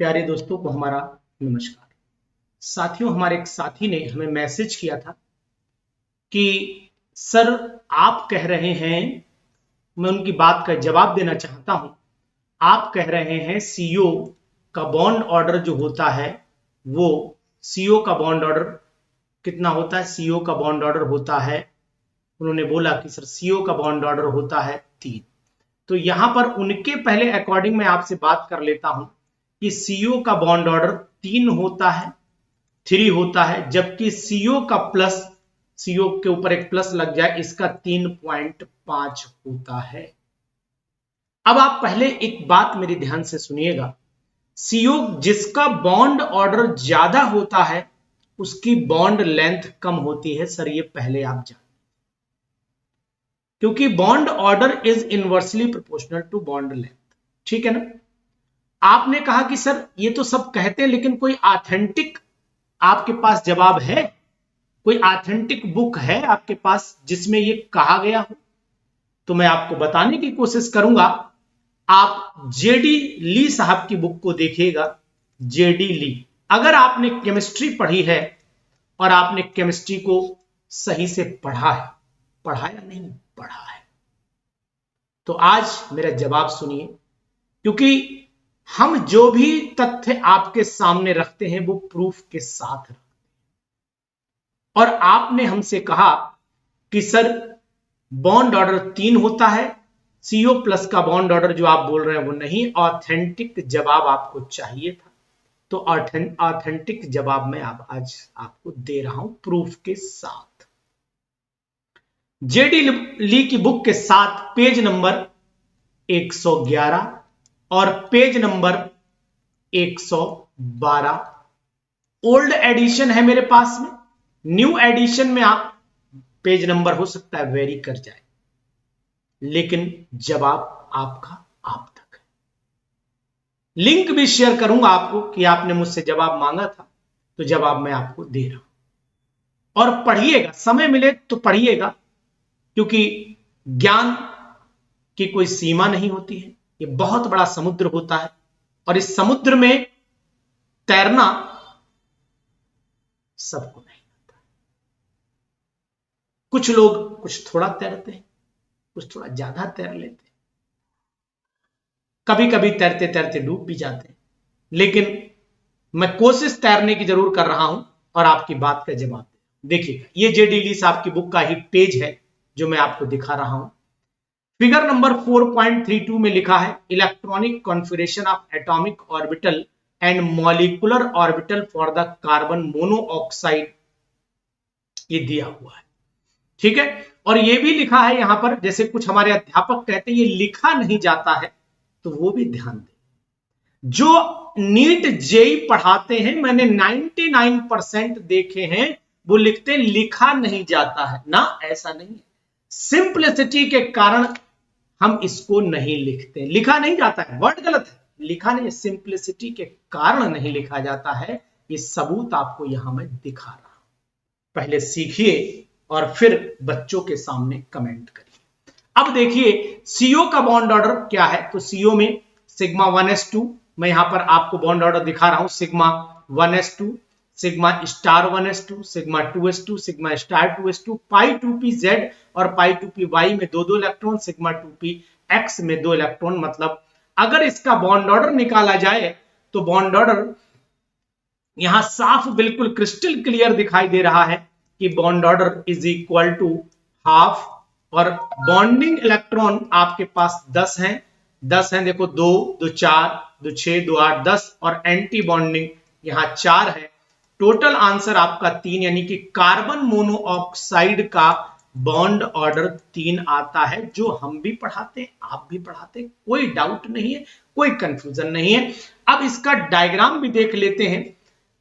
प्यारे दोस्तों को हमारा नमस्कार। साथियों, हमारे एक साथी ने हमें मैसेज किया था कि सर आप कह रहे हैं, मैं उनकी बात का जवाब देना चाहता हूं। आप कह रहे हैं सीओ का बॉन्ड ऑर्डर जो होता है वो सीओ का बॉन्ड ऑर्डर कितना होता है? सीओ का बॉन्ड ऑर्डर होता है, उन्होंने बोला कि सर सीओ का बॉन्ड ऑर्डर होता है 3। तो यहां पर उनके पहले अकॉर्डिंग मैं आपसे बात कर लेता हूं कि सीओ का बॉन्ड ऑर्डर 3 होता है, 3 होता है, जबकि सीओ का प्लस, सीओ के ऊपर एक प्लस लग जाए, इसका 3.5 होता है। अब आप पहले एक बात मेरी ध्यान से सुनिएगा, सीओ जिसका बॉन्ड ऑर्डर ज्यादा होता है उसकी बॉन्ड लेंथ कम होती है। सर ये पहले आप जान, क्योंकि bond order is inversely proportional to bond length, ठीक है ना। आपने कहा कि सर ये तो सब कहते हैं, लेकिन कोई ऑथेंटिक आपके पास जवाब है? कोई ऑथेंटिक बुक है आपके पास जिसमें ये कहा गया हो? तो मैं आपको बताने की कोशिश करूंगा। आप जेडी ली साहब की बुक को देखिएगा। जेडी ली, अगर आपने केमिस्ट्री पढ़ी है और आपने केमिस्ट्री को सही से पढ़ा है, पढ़ा या नहीं पढ़ा है, तो आज मेरा जवाब सुनिए, क्योंकि हम जो भी तथ्य आपके सामने रखते हैं वो प्रूफ के साथ रखते हैं। और आपने हमसे कहा कि सर बॉन्ड ऑर्डर 3 होता है, सीओ प्लस का बॉन्ड ऑर्डर जो आप बोल रहे हैं वो नहीं। ऑथेंटिक जवाब आपको चाहिए था, तो ऑथेंटिक जवाब मैं आज आपको दे रहा हूं प्रूफ के साथ। जेडी ली की बुक के साथ पेज नंबर 111 और पेज नंबर 112 ओल्ड एडिशन है मेरे पास में। न्यू एडिशन में आप पेज नंबर हो सकता है वेरी कर जाए, लेकिन जवाब आपका आप तक है। लिंक भी शेयर करूंगा आपको कि आपने मुझसे जवाब मांगा था, तो जवाब मैं आपको दे रहा हूं। और पढ़िएगा, समय मिले तो पढ़िएगा, क्योंकि ज्ञान की कोई सीमा नहीं होती है। ये बहुत बड़ा समुद्र होता है और इस समुद्र में तैरना सबको नहीं आता। कुछ लोग कुछ थोड़ा तैरते हैं, कुछ थोड़ा ज्यादा तैर लेते हैं, कभी कभी तैरते तैरते डूब भी जाते हैं, लेकिन मैं कोशिश तैरने की जरूर कर रहा हूं और आपकी बात का जवाब देखिएगा। ये जेडी ली साहब की बुक का ही पेज है जो मैं आपको दिखा रहा हूं। फिगर नंबर 4.32 में लिखा है electronic configuration of atomic orbital and molecular orbital for the carbon monoxide, ये दिया हुआ है, ठीक है। और ये भी लिखा है यहां पर, जैसे कुछ हमारे अध्यापक कहते हैं ये लिखा नहीं जाता है, तो वो भी ध्यान दें। जो नीट जेई पढ़ाते हैं, मैंने 99% देखे हैं, वो लिखते लिखा नहीं जाता है ना, ऐसा नहीं है। सिंपलिसिटी के कारण हम इसको नहीं लिखते। लिखा नहीं जाता है, वर्ड गलत है, लिखा नहीं, सिंपलिसिटी के कारण नहीं लिखा जाता है। ये सबूत आपको यहां मैं दिखा रहा हूं। पहले सीखिए और फिर बच्चों के सामने कमेंट करिए। अब देखिए सीओ का बॉन्ड ऑर्डर क्या है। तो सीओ में सिग्मा 1s2, मैं यहां पर आपको बॉन्ड ऑर्डर दिखा रहा हूं, sigma 1s2, sigma star 1s2, sigma 2s2, sigma star 2s2, पाई 2pz और पाई 2py में दो दो इलेक्ट्रॉन, सिग्मा 2px में दो इलेक्ट्रॉन। मतलब अगर इसका बॉन्ड ऑर्डर निकाला जाए तो बॉन्ड ऑर्डर यहां साफ बिल्कुल क्रिस्टल क्लियर दिखाई दे रहा है कि bond order is equal to half. और बॉन्डिंग इलेक्ट्रॉन आपके पास 10 हैं, 10 हैं, देखो 2 2 4 2 6 2 8 10, और एंटी बॉन्डिंग यहां 4 है। टोटल आंसर आपका 3, यानी कि कार्बन मोनोऑक्साइड का बॉन्ड ऑर्डर 3 आता है, जो हम भी पढ़ाते हैं, आप भी पढ़ाते हैं, कोई डाउट नहीं है, कोई कंफ्यूजन नहीं है। अब इसका डायग्राम भी देख लेते हैं।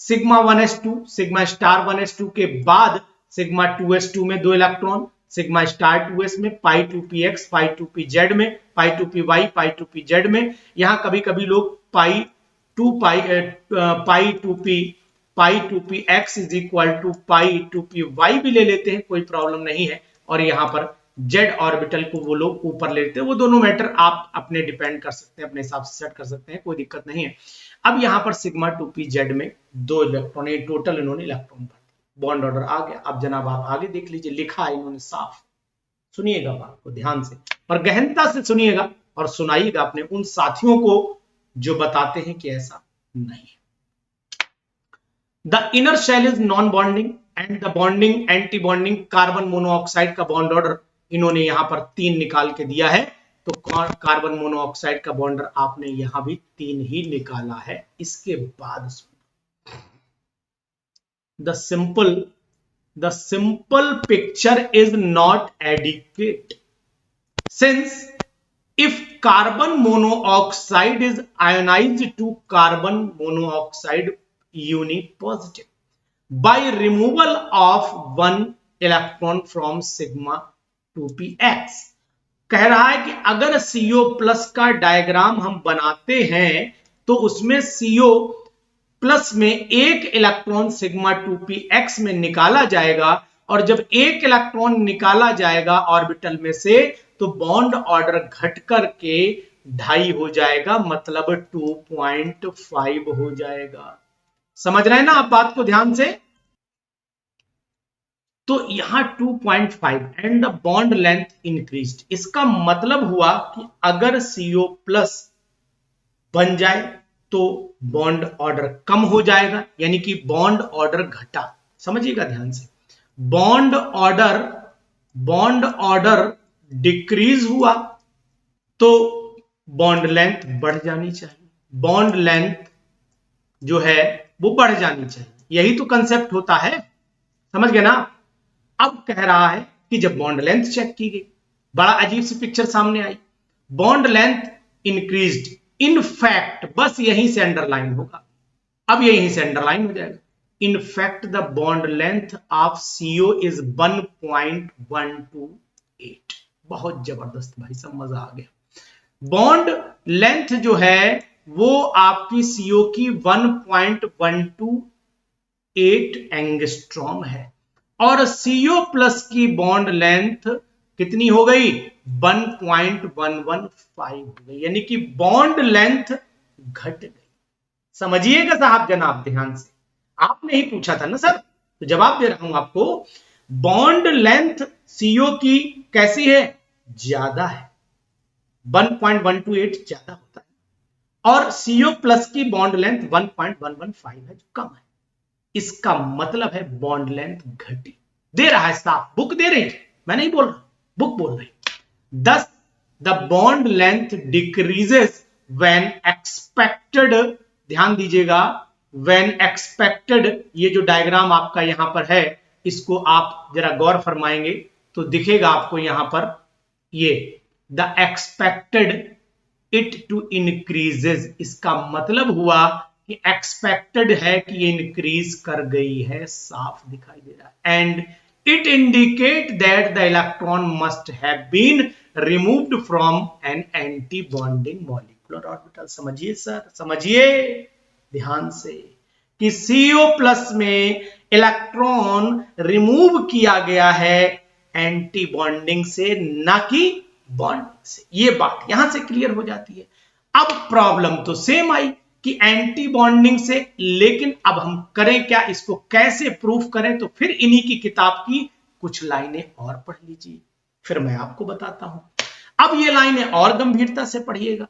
Sigma 1s2, sigma star 1s2 के बाद सिग्मा 2s2 में दो इलेक्ट्रॉन, सिग्मा स्टार 2s में, पाई 2px, पाई 2pz में, पाई 2py, पाई 2pz में। यहां कभी कभी लोग pi 2p, pi 2px is equal to pi 2py भी ले लेते हैं, कोई प्रॉब्लम नहीं है। और यहां पर जेड ऑर्बिटल को वो लोग ऊपर ले लेते हैं। वो दोनों मैटर आप अपने डिपेंड कर सकते हैं, अपने हिसाब से सेट कर सकते हैं, कोई दिक्कत नहीं है। अब यहां पर सिग्मा 2p जेड में 2 इलेक्ट्रॉन, ये टोटल इन्होंने इलेक्ट्रॉन भर दिया, बॉन्ड ऑर्डर आ गया। अब जनाब आप आगे देख लीजिए, लिखा है इन्होंने साफ, सुनिएगा बात को ध्यान से और गहनता से सुनिएगा और सुनाइएगा अपने उन साथियों को जो बताते हैं कि ऐसा नहीं। The inner shell is non bonding and the bonding anti bonding carbon monoxide का बॉन्ड ऑर्डर इन्होंने यहां पर 3 निकाल के दिया है। तो कार्बन मोनोऑक्साइड का बॉन्डर आपने यहां भी 3 ही निकाला है। इसके बाद the simple picture is not adequate since if carbon monoxide is ionized to carbon monoxide unipositive by removal of one electron from sigma 2px, कह रहा है कि अगर CO प्लस का डायग्राम हम बनाते हैं तो उसमें CO प्लस में एक इलेक्ट्रॉन सिग्मा 2px में निकाला जाएगा और जब एक इलेक्ट्रॉन निकाला जाएगा ऑर्बिटल में से तो बॉन्ड ऑर्डर घट करके 2.5 हो जाएगा, मतलब 2.5 हो जाएगा। समझ रहे हैं ना आप बात को ध्यान से? तो यहां 2.5 and the bond length increased, इसका मतलब हुआ कि अगर CO प्लस बन जाए तो बॉन्ड ऑर्डर कम हो जाएगा, यानी कि बॉन्ड ऑर्डर घटा। समझिएगा ध्यान से, बॉन्ड ऑर्डर डिक्रीज हुआ तो बॉन्ड लेंथ बढ़ जानी चाहिए, बॉन्ड लेंथ जो है वो बढ़ जानी चाहिए। यही तो कंसेप्ट होता है, समझ गए ना? अब कह रहा है कि जब बॉन्ड लेंथ चेक की गई, बड़ा अजीब सी पिक्चर सामने आई, bond length increased, in fact, बस यहीं से अंडरलाइन होगा, अब यहीं से अंडरलाइन हो जाएगा। In fact, the bond length of CO is 1.128। बहुत जबरदस्त भाई सब, मजा आ गया। बॉन्ड लेंथ जो है वो आपकी CO की 1.128 एंगस्ट्रॉम है और CO प्लस की बॉन्ड लेंथ कितनी हो गई? 1.115 हो गई, यानी कि बॉन्ड लेंथ घट गई। समझिएगा साहब जनाब ध्यान से, आपने ही पूछा था ना सर, तो जवाब दे रहा हूं आपको। बॉन्ड लेंथ CO की कैसी है? ज्यादा है, 1.128 ज्यादा होता है और CO प्लस की बॉन्ड लेंथ 1.115 है जो कम है। इसका मतलब है बॉन्ड लेंथ घटी। दे रहा है साफ, बुक दे रही है, मैं नहीं बोल रहा, बुक बोल रही। Thus the bond length decreases when expected, ध्यान दीजिएगा, when expected, ये जो डायग्राम आपका यहां पर है इसको आप जरा गौर फरमाएंगे तो दिखेगा आपको यहां पर, ये the expected it to increases, इसका मतलब हुआ कि एक्सपेक्टेड है कि ये इंक्रीज कर गई है, साफ दिखाई दे रहा है। And it indicate that the electron must have been removed from an anti bonding molecular orbital. समझिए सर, समझिए ध्यान से कि CO प्लस में इलेक्ट्रॉन रिमूव किया गया है एंटी बॉन्डिंग से, ना कि बॉन्डिंग से। ये बात यहां से क्लियर हो जाती है। अब प्रॉब्लम तो सेम आई कि एंटी बॉन्डिंग से, लेकिन अब हम करें क्या, इसको कैसे प्रूफ करें? तो फिर इन्हीं की किताब की कुछ लाइनें और पढ़ लीजिए, फिर मैं आपको बताता हूं। अब ये लाइनें और गंभीरता से पढ़िएगा।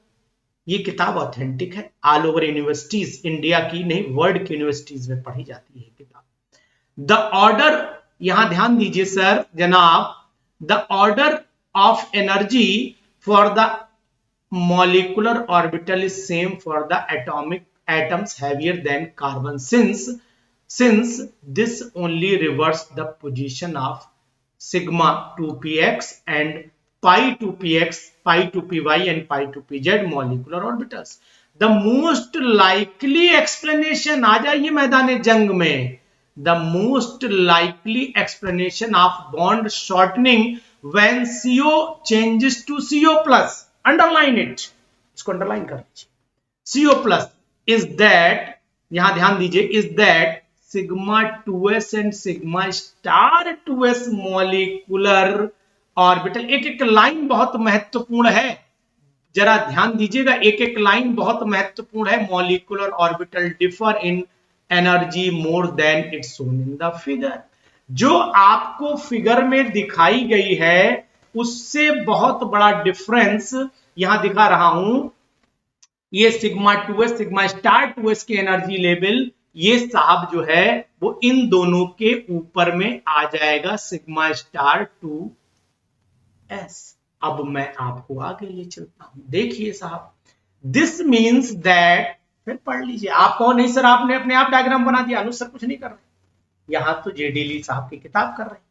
ये किताब ऑथेंटिक है, ऑल ओवर यूनिवर्सिटीज, इंडिया की नहीं वर्ल्ड की यूनिवर्सिटीज में पढ़ी जाती है किताब। द ऑर्डर, यहां ध्यान दीजिए सर जनाब, the order of energy for the molecular orbital is same for the atoms heavier than carbon, since this only reverses the position of sigma 2px and pi 2px, pi 2py and pi 2pz molecular orbitals. The most likely explanation, आ जाइए मैदान जंग में, the most likely explanation of bond shortening when CO changes to CO plus, underline it, इसको underline कर लीजिए, CO plus is that, यहां ध्यान दीजिए, is that sigma 2s and sigma star 2s molecular orbital, एक एक लाइन बहुत महत्वपूर्ण है, जरा ध्यान दीजिएगा, एक एक लाइन बहुत महत्वपूर्ण है। Molecular orbital differ in energy more than it's shown in the figure. जो आपको फिगर में दिखाई गई है उससे बहुत बड़ा डिफरेंस यहां दिखा रहा हूं। ये sigma 2s sigma star 2s की एनर्जी लेवल, ये साहब जो है वो इन दोनों के ऊपर में आ जाएगा, सिग्मा स्टार 2s। अब मैं आपको आगे ले चलता हूं, देखिए साहब, दिस मीन्स दैट, फिर पढ़ लीजिए। आप कहो नहीं सर आपने अपने आप डायग्राम बना दिया, अनुज सर कुछ नहीं कर रहे, यहां तो जेडीली साहब की किताब कर रहे हैं।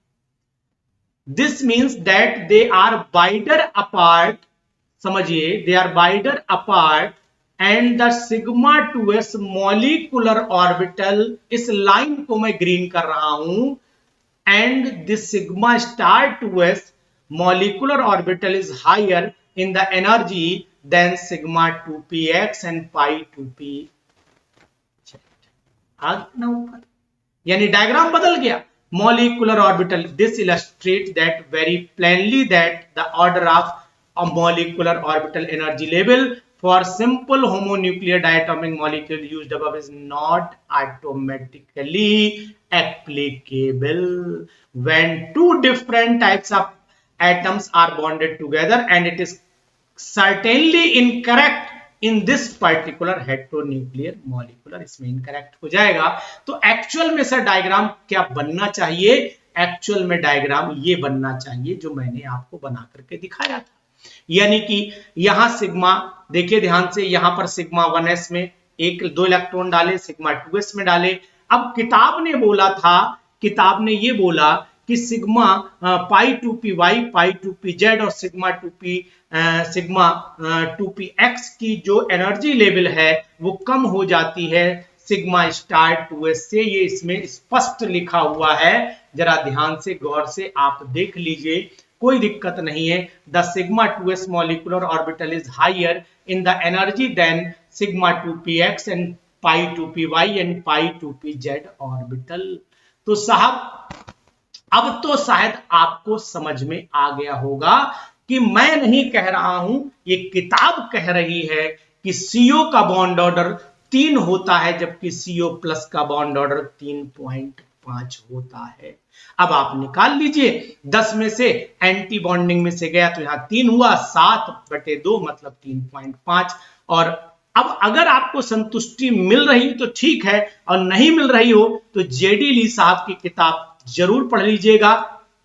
This means that they are wider apart, समझिए, they are wider apart and the sigma 2s molecular orbital, इस लाइन को मैं ग्रीन कर रहा हूं, and this sigma star 2s molecular orbital is higher in the energy than sigma 2px and pi 2p। आगे ना ऊपर, यानी डायग्राम बदल गया। Molecular orbital, this illustrate that very plainly that the order of a molecular orbital energy level for simple homonuclear diatomic molecule used above is not automatically applicable when two different types of atoms are bonded together, and it is certainly incorrect in this particular heteronuclear molecular, इसमें incorrect हो जाएगा। तो actual में sir diagram क्या बनना चाहिए? Actual में diagram ये बनना चाहिए जो मैंने आपको बना करके दिखाया था, यानी कि यहां सिग्मा, देखिए ध्यान से, यहां पर सिग्मा 1s में एक 2 इलेक्ट्रॉन डाले, सिग्मा 2s में डाले। अब किताब ने बोला था, किताब ने ये बोला कि सिग्मा पाई 2p वाई, पाई 2p जेड और सिग्मा 2p एक्स की जो एनर्जी लेवल है वो कम हो जाती है सिग्मा स्टार 2s से। ये इसमें स्पष्ट लिखा हुआ है, जरा ध्यान से गौर से आप देख लीजिए, कोई दिक्कत नहीं है। The sigma 2s molecular orbital is higher in the energy than sigma 2px and pi 2py and pi 2pz orbital. तो साहब अब तो शायद आपको समझ में आ गया होगा कि मैं नहीं कह रहा हूं, ये किताब कह रही है कि CO का बॉन्ड ऑर्डर 3 होता है जबकि CO प्लस का बॉन्ड ऑर्डर 3.5 होता है। अब आप निकाल लीजिए, 10 में से एंटी बॉन्डिंग में से गया तो यहां 3 हुआ, 7/2 मतलब 3.5। और अब अगर आपको संतुष्टि मिल रही तो ठीक है, और नहीं मिल रही हो तो जेडी ली साहब की किताब जरूर पढ़ लीजिएगा,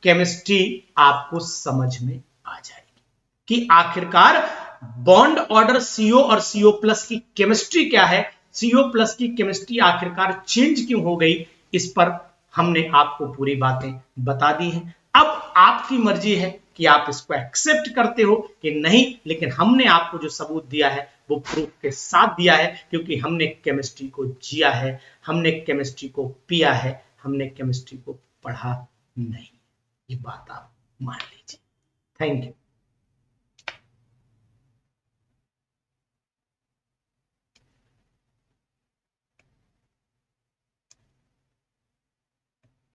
केमिस्ट्री आपको समझ में आ जाएगी कि आखिरकार बॉन्ड ऑर्डर CO और CO प्लस की केमिस्ट्री क्या है, CO प्लस की केमिस्ट्री आखिरकार चेंज क्यों हो गई, इस पर हमने आपको पूरी बातें बता दी हैं। अब आपकी मर्जी है कि आप इसको एक्सेप्ट करते हो कि नहीं, लेकिन हमने आपको जो सबूत दिया है वो प्रूफ के साथ दिया है, क्योंकि हमने केमिस्ट्री को जिया है, हमने केमिस्ट्री को पिया है, हमने केमिस्ट्री को पढ़ा नहीं। ये बात आप मान लीजिए। Thank you.